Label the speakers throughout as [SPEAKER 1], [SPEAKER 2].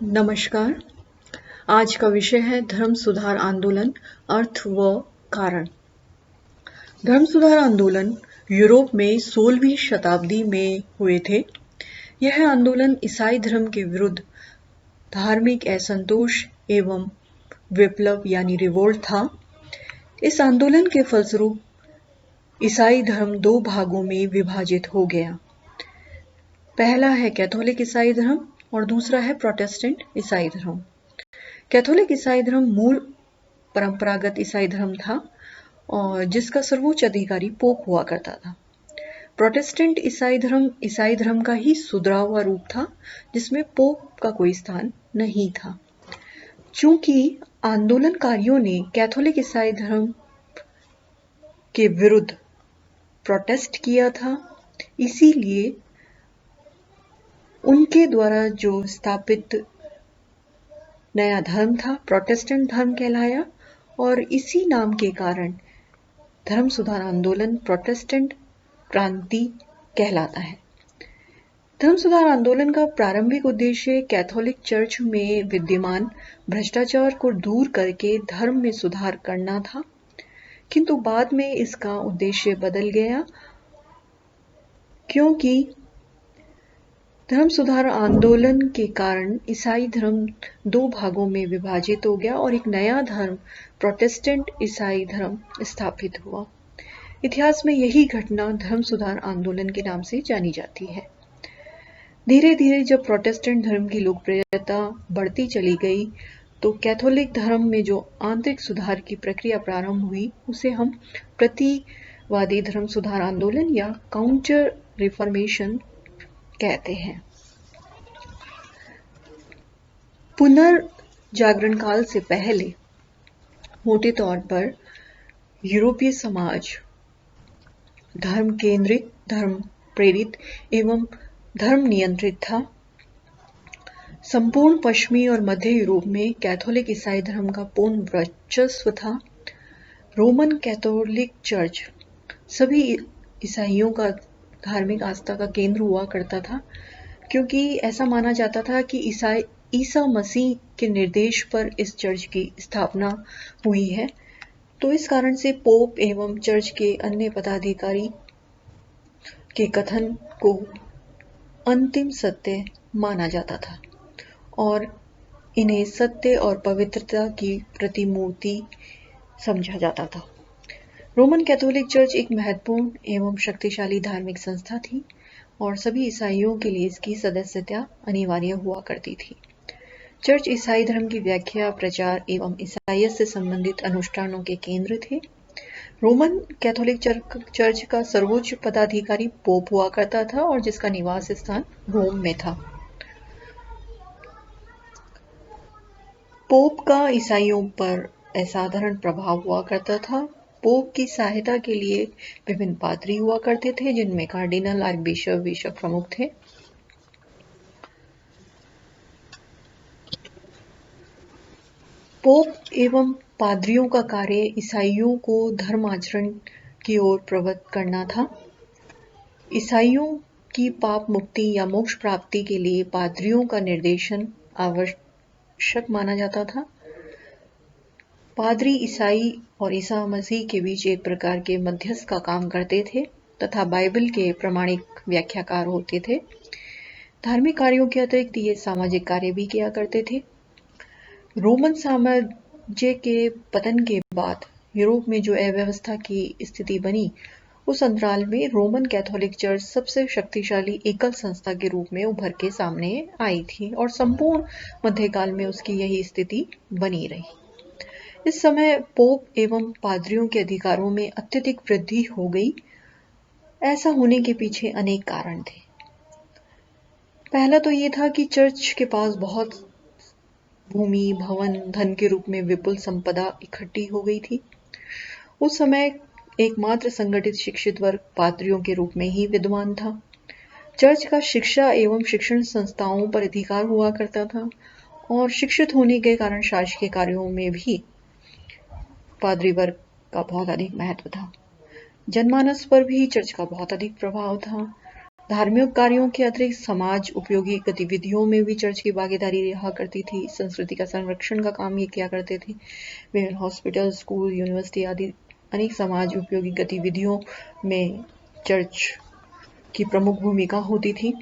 [SPEAKER 1] नमस्कार। आज का विषय है धर्म सुधार आंदोलन, अर्थ व कारण। धर्म सुधार आंदोलन यूरोप में 16वीं शताब्दी में हुए थे। यह आंदोलन ईसाई धर्म के विरुद्ध धार्मिक असंतोष एवं विप्लव यानी रिवोल्ट था। इस आंदोलन के फलस्वरूप ईसाई धर्म दो भागों में विभाजित हो गया। पहला है कैथोलिक ईसाई धर्म और दूसरा है प्रोटेस्टेंट ईसाई धर्म। कैथोलिक ईसाई धर्म मूल परंपरागत ईसाई धर्म था और जिसका सर्वोच्च अधिकारी पोप हुआ करता था। प्रोटेस्टेंट ईसाई धर्म का ही सुधरा हुआ रूप था जिसमें पोप का कोई स्थान नहीं था। चूंकि आंदोलनकारियों ने कैथोलिक ईसाई धर्म के विरुद्ध प्रोटेस्ट किया था, इसीलिए उनके द्वारा जो स्थापित नया धर्म था प्रोटेस्टेंट धर्म कहलाया और इसी नाम के कारण धर्म सुधार आंदोलन प्रोटेस्टेंट क्रांति कहलाता है। धर्म सुधार आंदोलन का प्रारंभिक उद्देश्य कैथोलिक चर्च में विद्यमान भ्रष्टाचार को दूर करके धर्म में सुधार करना था, किंतु बाद में इसका उद्देश्य बदल गया क्योंकि धर्म सुधार आंदोलन के कारण ईसाई धर्म दो भागों में विभाजित हो गया और एक नया धर्म प्रोटेस्टेंट ईसाई धर्म स्थापित हुआ। इतिहास में यही घटना धर्म सुधार आंदोलन के नाम से जानी जाती है। धीरे धीरे जब प्रोटेस्टेंट धर्म की लोकप्रियता बढ़ती चली गई तो कैथोलिक धर्म में जो आंतरिक सुधार की प्रक्रिया प्रारंभ हुई उसे हम प्रतिवादी धर्म सुधार आंदोलन या काउंटर रिफॉर्मेशन कहते हैं। पुनर्जागरण काल से पहले मोटे तौर पर यूरोपीय समाज धर्म केंद्रित, धर्म प्रेरित एवं धर्म नियंत्रित था। संपूर्ण पश्चिमी और मध्य यूरोप में कैथोलिक ईसाई धर्म का पूर्ण वर्चस्व था। रोमन कैथोलिक चर्च सभी ईसाइयों का धार्मिक आस्था का केंद्र हुआ करता था, क्योंकि ऐसा माना जाता था कि ईसा मसीह के निर्देश पर इस चर्च की स्थापना हुई है। तो इस कारण से पोप एवं चर्च के अन्य पदाधिकारी के कथन को अंतिम सत्य माना जाता था और इन्हें सत्य और पवित्रता की प्रतिमूर्ति समझा जाता था। रोमन कैथोलिक चर्च एक महत्वपूर्ण एवं शक्तिशाली धार्मिक संस्था थी और सभी ईसाइयों के लिए इसकी सदस्यता अनिवार्य हुआ करती थी। चर्च ईसाई धर्म की व्याख्या, प्रचार एवं ईसाइयत से संबंधित अनुष्ठानों के केंद्र थे। रोमन कैथोलिक चर्च का सर्वोच्च पदाधिकारी पोप हुआ करता था और जिसका निवास स्थान रोम में था। पोप का ईसाइयों पर असाधारण प्रभाव हुआ करता था। पोप की सहायता के लिए विभिन्न पादरी हुआ करते थे, जिनमें कार्डिनल, आर्कबिशप, बिशप प्रमुख थे। पोप एवं पादरियों का कार्य ईसाइयों को धर्म आचरण की ओर प्रवृत्त करना था। ईसाइयों की पाप मुक्ति या मोक्ष प्राप्ति के लिए पादरियों का निर्देशन आवश्यक माना जाता था। पादरी ईसाई और ईसा मसीह के बीच एक प्रकार के मध्यस्थ का काम करते थे तथा बाइबल के प्रामाणिक व्याख्याकार होते थे। धार्मिक कार्यों के अतिरिक्त ये सामाजिक कार्य भी किया करते थे। रोमन साम्राज्य के पतन के बाद यूरोप में जो अव्यवस्था की स्थिति बनी, उस अंतराल में रोमन कैथोलिक चर्च सबसे शक्तिशाली एकल संस्था के रूप में उभर के सामने आई थी और संपूर्ण मध्यकाल में उसकी यही स्थिति बनी रही। इस समय पोप एवं पादरियों के अधिकारों में अत्यधिक वृद्धि हो गई। ऐसा होने के पीछे अनेक कारण थे। पहला तो ये था कि चर्च के पास बहुत भूमि, भवन, धन के रूप में विपुल संपदा इकट्ठी हो गई थी। उस समय एकमात्र संगठित शिक्षित वर्ग पादरियों के रूप में ही विद्यमान था। चर्च का शिक्षा एवं शिक्षण संस्थाओं पर अधिकार हुआ करता था और शिक्षित होने के कारण शासकीय कार्यों में भी पादरी वर्ग का बहुत अधिक महत्व था। जनमानस पर भी चर्च का बहुत अधिक प्रभाव था। धार्मिक कार्यों के अतिरिक्त समाज उपयोगी गतिविधियों में भी चर्च की भागीदारी रहा करती थी। संस्कृति का संरक्षण का काम ये किया करते थे। वे हॉस्पिटल, स्कूल, यूनिवर्सिटी आदि अनेक समाज उपयोगी गतिविधियों में चर्च की प्रमुख भूमिका होती थी।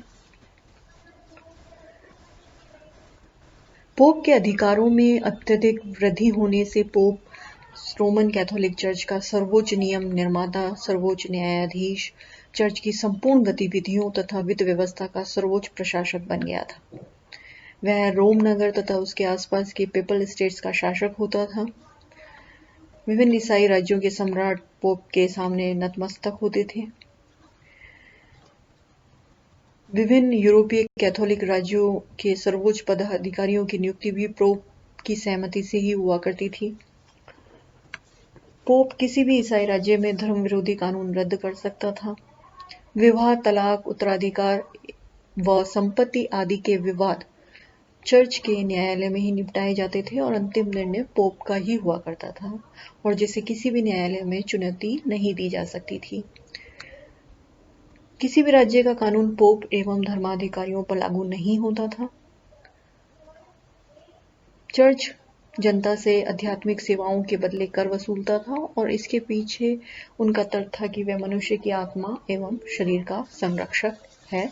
[SPEAKER 1] पोप के अधिकारों में अत्यधिक वृद्धि होने से पोप रोमन कैथोलिक चर्च का सर्वोच्च नियम निर्माता, सर्वोच्च न्यायाधीश, चर्च की संपूर्ण गतिविधियों तथा वित्त व्यवस्था का सर्वोच्च प्रशासक बन गया था। वह रोम नगर तथा उसके आसपास के पेपल स्टेट्स का शासक होता था। विभिन्न ईसाई राज्यों के सम्राट पोप के सामने नतमस्तक होते थे। विभिन्न यूरोपीय कैथोलिक राज्यों के सर्वोच्च पदाधिकारियों की नियुक्ति भी पोप की सहमति से ही हुआ करती थी। पोप किसी भी ईसाई राज्य में धर्म विरोधी कानून रद्द कर सकता था। विवाह, तलाक, उत्तराधिकार व संपत्ति आदि के विवाद चर्च के न्यायालय में ही निपटाए जाते थे और अंतिम निर्णय पोप का ही हुआ करता था और जिसे किसी भी न्यायालय में चुनौती नहीं दी जा सकती थी। किसी भी राज्य का कानून पोप एवं धर्माधिकारियों पर लागू नहीं होता था। चर्च जनता से आध्यात्मिक सेवाओं के बदले कर वसूलता था और इसके पीछे उनका तर्क था कि वह मनुष्य की आत्मा एवं शरीर का संरक्षक है।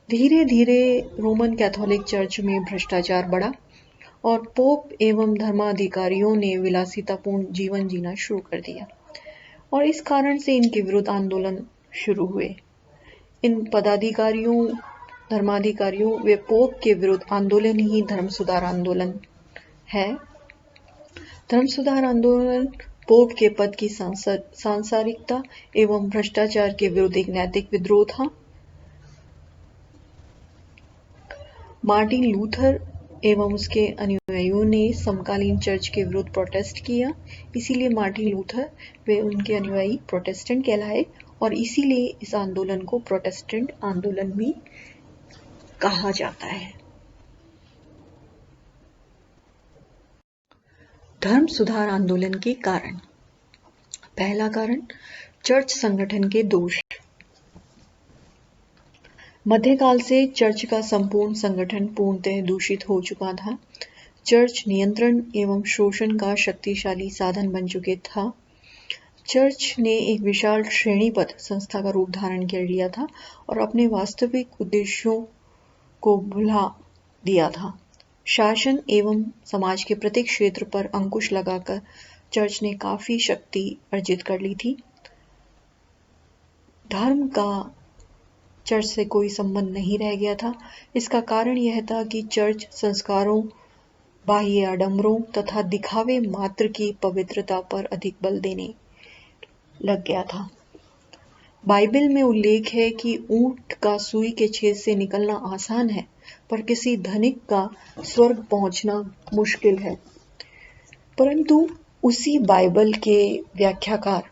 [SPEAKER 1] धीरे धीरे रोमन कैथोलिक चर्च में भ्रष्टाचार बढ़ा और पोप एवं धर्माधिकारियों ने विलासितापूर्ण जीवन जीना शुरू कर दिया और इस कारण से इनके विरुद्ध आंदोलन शुरू हुए। इन पदाधिकारियों, धर्माधिकारियों व पोप के विरुद्ध आंदोलन ही धर्म सुधार आंदोलन है। धर्म सुधार आंदोलन पोप के पद की सांसारिकता एवं भ्रष्टाचार के विरुद्ध एक नैतिक विद्रोह था। मार्टिन लूथर एवं उसके अनुयायियों ने समकालीन चर्च के विरुद्ध प्रोटेस्ट किया, इसीलिए मार्टिन लूथर वे उनके अनुयायी प्रोटेस्टेंट कहलाए और इसीलिए इस आंदोलन को प्रोटेस्टेंट आंदोलन भी कहा जाता है। धर्म सुधार आंदोलन के कारण। पहला कारण, चर्च संगठन के दोष। मध्यकाल से चर्च का संपूर्ण संगठन पूर्णतः दूषित हो चुका था। चर्च नियंत्रण एवं शोषण का शक्तिशाली साधन बन चुके था। चर्च ने एक विशाल श्रेणीबद्ध संस्था का रूप धारण कर लिया था और अपने वास्तविक उद्देश्यों को भुला दिया था। शासन एवं समाज के प्रत्येक क्षेत्र पर अंकुश लगाकर चर्च ने काफी शक्ति अर्जित कर ली थी। धर्म का चर्च से कोई संबंध नहीं रह गया था। इसका कारण यह था कि चर्च संस्कारों, बाह्य आडंबरों तथा दिखावे मात्र की पवित्रता पर अधिक बल देने लग गया था। बाइबल में उल्लेख है कि ऊंट का सुई के छेद से निकलना आसान है, पर किसी धनिक का स्वर्ग पहुंचना मुश्किल है। परंतु उसी बाइबल के व्याख्याकार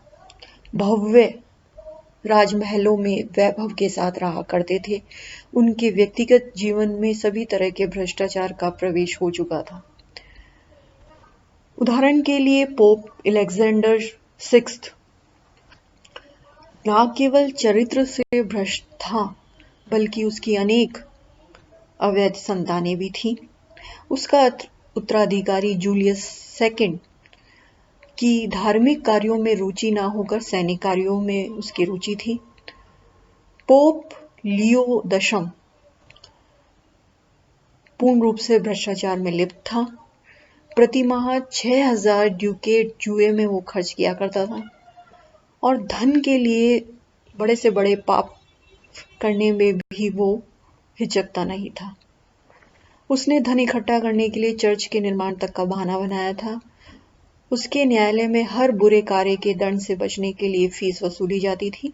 [SPEAKER 1] भव्य राजमहलों में वैभव के साथ रहा करते थे। उनके व्यक्तिगत जीवन में सभी तरह के भ्रष्टाचार का प्रवेश हो चुका था। उदाहरण के लिए पोप अलेक्जेंडर सिक्स्थ न केवल चरित्र से भ्रष्ट था, बल्कि उसकी अनेक अवैध संतानें भी थीं। उसका उत्तराधिकारी जूलियस सेकंड की धार्मिक कार्यों में रुचि न होकर सैनिक कार्यों में उसकी रुचि थी। पोप लियो दशम पूर्ण रूप से भ्रष्टाचार में लिप्त था। प्रतिमाह 6000 ड्यूकेट जुए में वो खर्च किया करता था और धन के लिए बड़े से बड़े पाप करने में भी वो हिचकता नहीं था। उसने धन इकट्ठा करने के लिए चर्च के निर्माण तक का बहाना बनाया था। उसके न्यायालय में हर बुरे कार्य के दंड से बचने के लिए फीस वसूली जाती थी।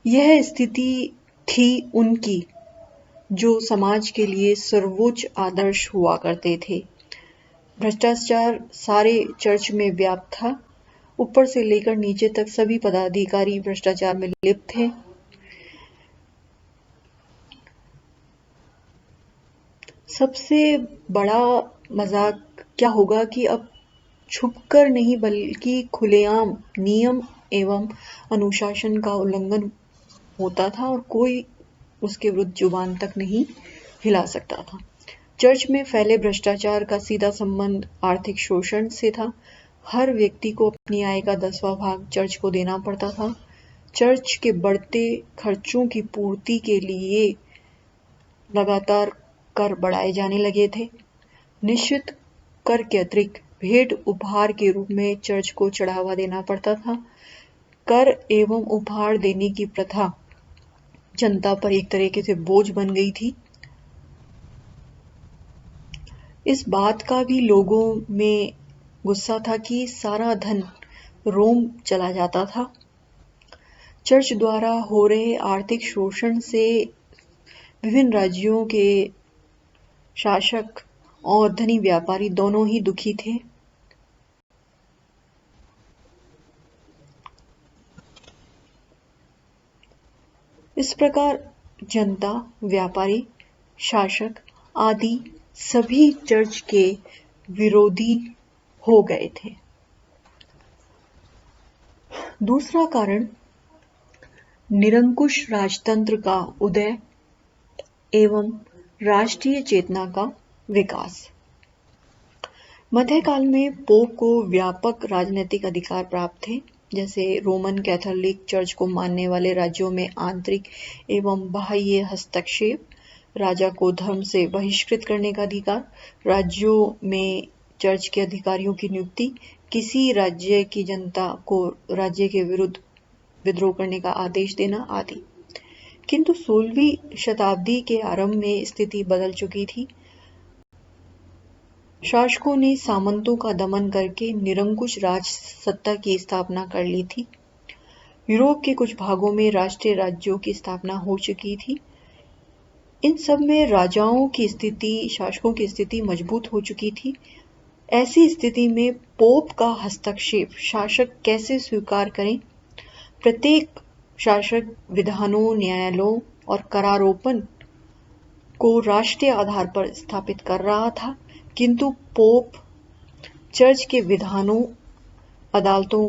[SPEAKER 1] यह स्थिति थी उनकी जो समाज के लिए सर्वोच्च आदर्श हुआ करते थे। भ्रष्टाचार सारे चर्च में व्याप्त था। ऊपर से लेकर नीचे तक सभी पदाधिकारी भ्रष्टाचार में लिप्त थे। सबसे बड़ा मजाक क्या होगा कि अब छुपकर नहीं बल्कि खुलेआम नियम एवं अनुशासन का उल्लंघन होता था और कोई उसके विरुद्ध जुबान तक नहीं हिला सकता था। चर्च में फैले भ्रष्टाचार का सीधा संबंध आर्थिक शोषण से था। हर व्यक्ति को अपनी आय का 10वां भाग चर्च को देना पड़ता था। चर्च के बढ़ते खर्चों की पूर्ति के लिए लगातार कर बढ़ाए जाने लगे थे। निश्चित कर के अतिरिक्त भेंट उपहार के रूप में चर्च को चढ़ावा देना पड़ता था। कर एवं उपहार देने की प्रथा जनता पर एक तरीके से बोझ बन गई थी। इस बात का भी लोगों में गुस्सा था कि सारा धन रोम चला जाता था। चर्च द्वारा हो रहे आर्थिक शोषण से विभिन्न राज्यों के शासक और धनी व्यापारी दोनों ही दुखी थे। इस प्रकार जनता, व्यापारी, शासक आदि सभी चर्च के विरोधी हो गए थे। दूसरा कारण निरंकुश राजतंत्र का उदय एवं राष्ट्रीय चेतना का विकास। मध्यकाल में पोप को व्यापक राजनीतिक अधिकार प्राप्त थे, जैसे रोमन कैथोलिक चर्च को मानने वाले राज्यों में आंतरिक एवं बाह्य हस्तक्षेप, राजा को धर्म से बहिष्कृत करने का अधिकार, राज्यों में चर्च के अधिकारियों की नियुक्ति, किसी राज्य की जनता को राज्य के विरुद्ध विद्रोह करने का आदेश देना आदि। किंतु 16वीं शताब्दी के आरंभ में स्थिति बदल चुकी थी। शासकों ने सामंतों का दमन करके निरंकुश राज सत्ता की स्थापना कर ली थी। यूरोप के कुछ भागों में राष्ट्रीय राज्यों की स्थापना हो चुकी थी। इन सब में राजाओं की स्थिति, शासकों की स्थिति मजबूत हो चुकी थी। ऐसी स्थिति में पोप का हस्तक्षेप शासक कैसे स्वीकार करें? प्रत्येक शासक विधानों, न्यायालयों और करारोपण को राष्ट्रीय आधार पर स्थापित कर रहा था, किंतु पोप चर्च के विधानों, अदालतों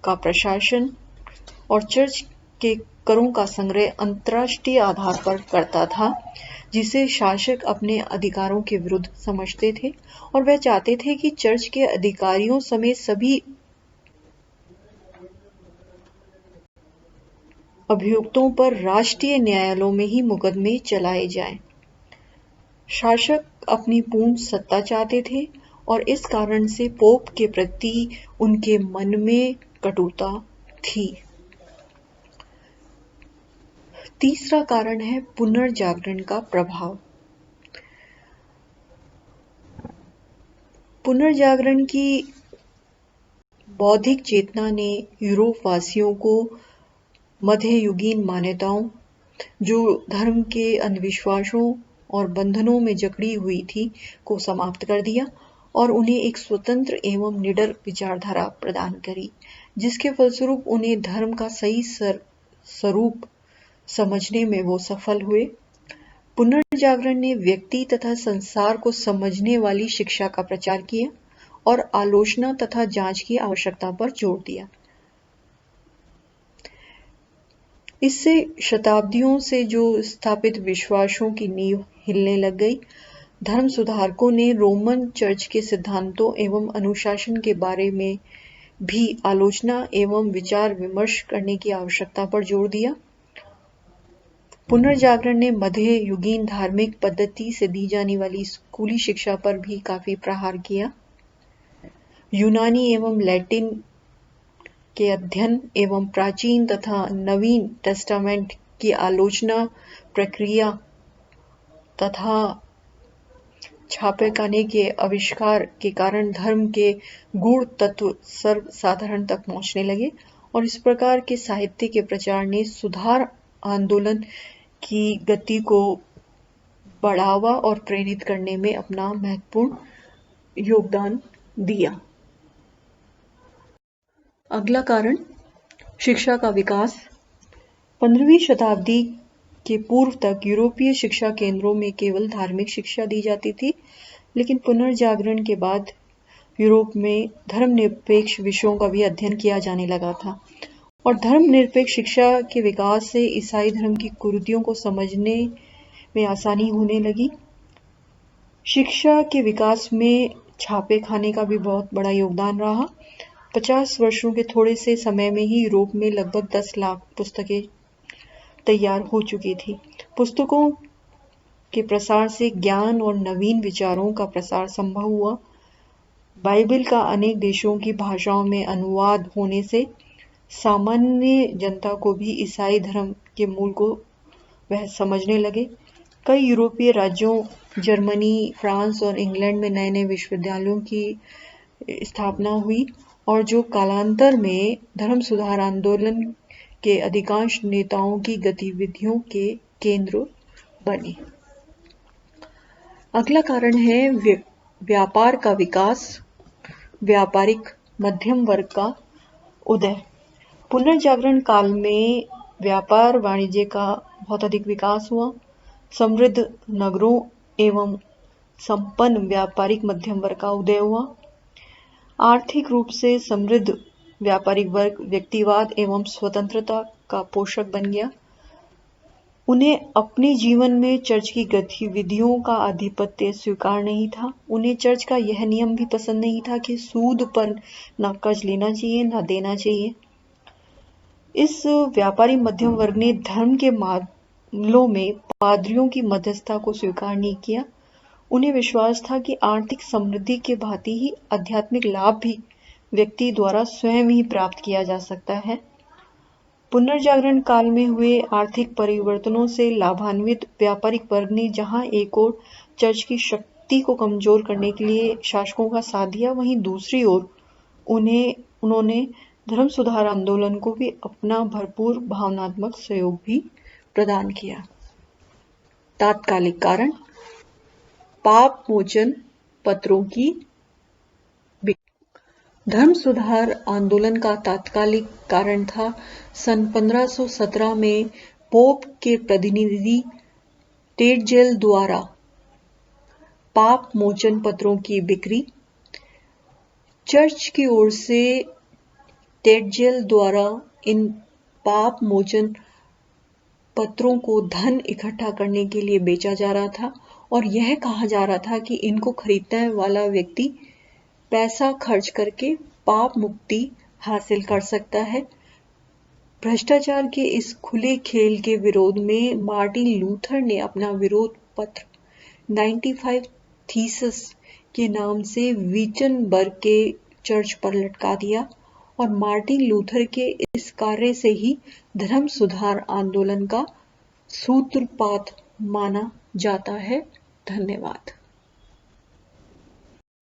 [SPEAKER 1] का प्रशासन और चर्च के करों का संग्रह अंतर्राष्ट्रीय आधार पर करता था, जिसे शासक अपने अधिकारों के विरुद्ध समझते थे और वह चाहते थे कि चर्च के अधिकारियों समेत सभी अभियुक्तों पर राष्ट्रीय न्यायालयों में ही मुकदमे चलाए जाएं। शासक अपनी पूर्ण सत्ता चाहते थे और इस कारण से पोप के प्रति उनके मन में कटुता थी। तीसरा कारण है पुनर्जागरण का प्रभाव। पुनर्जागरण की बौद्धिक चेतना ने यूरोप वासियों को मध्ययुगीन मान्यताओं, जो धर्म के अंधविश्वासों और बंधनों में जकड़ी हुई थी, को समाप्त कर दिया और उन्हें एक स्वतंत्र एवं निडर विचारधारा प्रदान करी, जिसके फलस्वरूप उन्हें धर्म का सही स्वरूप समझने में वो सफल हुए। पुनर्जागरण ने व्यक्ति तथा संसार को समझने वाली शिक्षा का प्रचार किया और आलोचना तथा जांच की आवश्यकता पर जोर दिया। इससे शताब्दियों से जो स्थापित विश्वासों की नींव हिलने लग गई। धर्म सुधारकों ने रोमन चर्च के सिद्धांतों एवं अनुशासन के बारे में भी आलोचना एवं विचार विमर्श करने की आवश्यकता पर जोर दिया। पुनर्जागरण ने मध्ययुगीन धार्मिक पद्धति से दी जाने वाली स्कूली शिक्षा पर भी काफी प्रहार किया। यूनानी एवं लैटिन के अध्ययन एवं प्राचीन तथा नवीन टेस्टामेंट की आलोचना प्रक्रिया तथा छापेखाने के आविष्कार के कारण धर्म के गूढ़ तत्व सर्वसाधारण तक पहुंचने लगे और इस प्रकार के साहित्य के प्रचार ने सुधार आंदोलन की गति को बढ़ावा और प्रेरित करने में अपना महत्वपूर्ण योगदान दिया। अगला कारण शिक्षा का विकास। 15वीं शताब्दी के पूर्व तक यूरोपीय शिक्षा केंद्रों में केवल धार्मिक शिक्षा दी जाती थी, लेकिन पुनर्जागरण के बाद यूरोप में धर्मनिरपेक्ष विषयों का भी अध्ययन किया जाने लगा था और धर्मनिरपेक्ष शिक्षा के विकास से ईसाई धर्म की कुरीतियों को समझने में आसानी होने लगी। शिक्षा के विकास में छापे खाने का भी बहुत बड़ा योगदान रहा। 50 वर्षों के थोड़े से समय में ही यूरोप में लगभग 10 लाख पुस्तकें तैयार हो चुकी थी। पुस्तकों के प्रसार से ज्ञान और नवीन विचारों का प्रसार संभव हुआ। बाइबल का अनेक देशों की भाषाओं में अनुवाद होने से सामान्य जनता को भी ईसाई धर्म के मूल को वह समझने लगे। कई यूरोपीय राज्यों जर्मनी, फ्रांस और इंग्लैंड में नए नए विश्वविद्यालयों की स्थापना हुई और जो कालांतर में धर्म सुधार आंदोलन के अधिकांश नेताओं की गतिविधियों के केंद्र बने। अगला कारण है व्यापार का विकास, व्यापारिक मध्यम वर्ग का उदय। पुनर्जागरण काल में व्यापार वाणिज्य का बहुत अधिक विकास हुआ। समृद्ध नगरों एवं संपन्न व्यापारिक मध्यम वर्ग का उदय हुआ। आर्थिक रूप से समृद्ध व्यापारिक वर्ग व्यक्तिवाद एवं स्वतंत्रता का पोषक बन गया। उन्हें अपने जीवन में चर्च की गतिविधियों का आधिपत्य स्वीकार नहीं था। उन्हें चर्च का यह नियम भी पसंद नहीं था कि सूद पर न कर्ज लेना चाहिए न देना चाहिए। इस व्यापारी मध्यम वर्ग ने धर्म के मामलों में पादरियों की मध्यस्थता को स्वीकार नहीं किया। उन्हें विश्वास था कि आर्थिक समृद्धि के भांति ही आध्यात्मिक लाभ भी व्यक्ति द्वारा स्वयं ही प्राप्त किया जा सकता है। पुनर्जागरण काल में हुए आर्थिक परिवर्तनों से लाभान्वित व्यापारिक वर्ग ने जहां एक ओर चर्च की शक्ति को कमजोर करने के लिए शासकों का साथ दिया, वहीं दूसरी ओर उन्होंने धर्म सुधार आंदोलन को भी अपना भरपूर भावनात्मक सहयोग भी प्रदान किया। तात्कालिक कारण, पाप मोचन पत्रों की धर्म सुधार आंदोलन का तात्कालिक कारण था सन 1517 में पोप के प्रतिनिधि टेडजेल द्वारा पाप मोचन पत्रों की बिक्री। चर्च की ओर से टेडजेल द्वारा इन पाप मोचन पत्रों को धन इकट्ठा करने के लिए बेचा जा रहा था और यह कहा जा रहा था कि इनको खरीदने वाला व्यक्ति पैसा खर्च करके पाप मुक्ति हासिल कर सकता है। भ्रष्टाचार के इस खुले खेल के विरोध में मार्टिन लूथर ने अपना विरोध पत्र 95 थीसिस के नाम से वीटनबर्ग के चर्च पर लटका दिया और मार्टिन लूथर के इस कार्य से ही धर्म सुधार आंदोलन का सूत्रपात माना जाता है। धन्यवाद।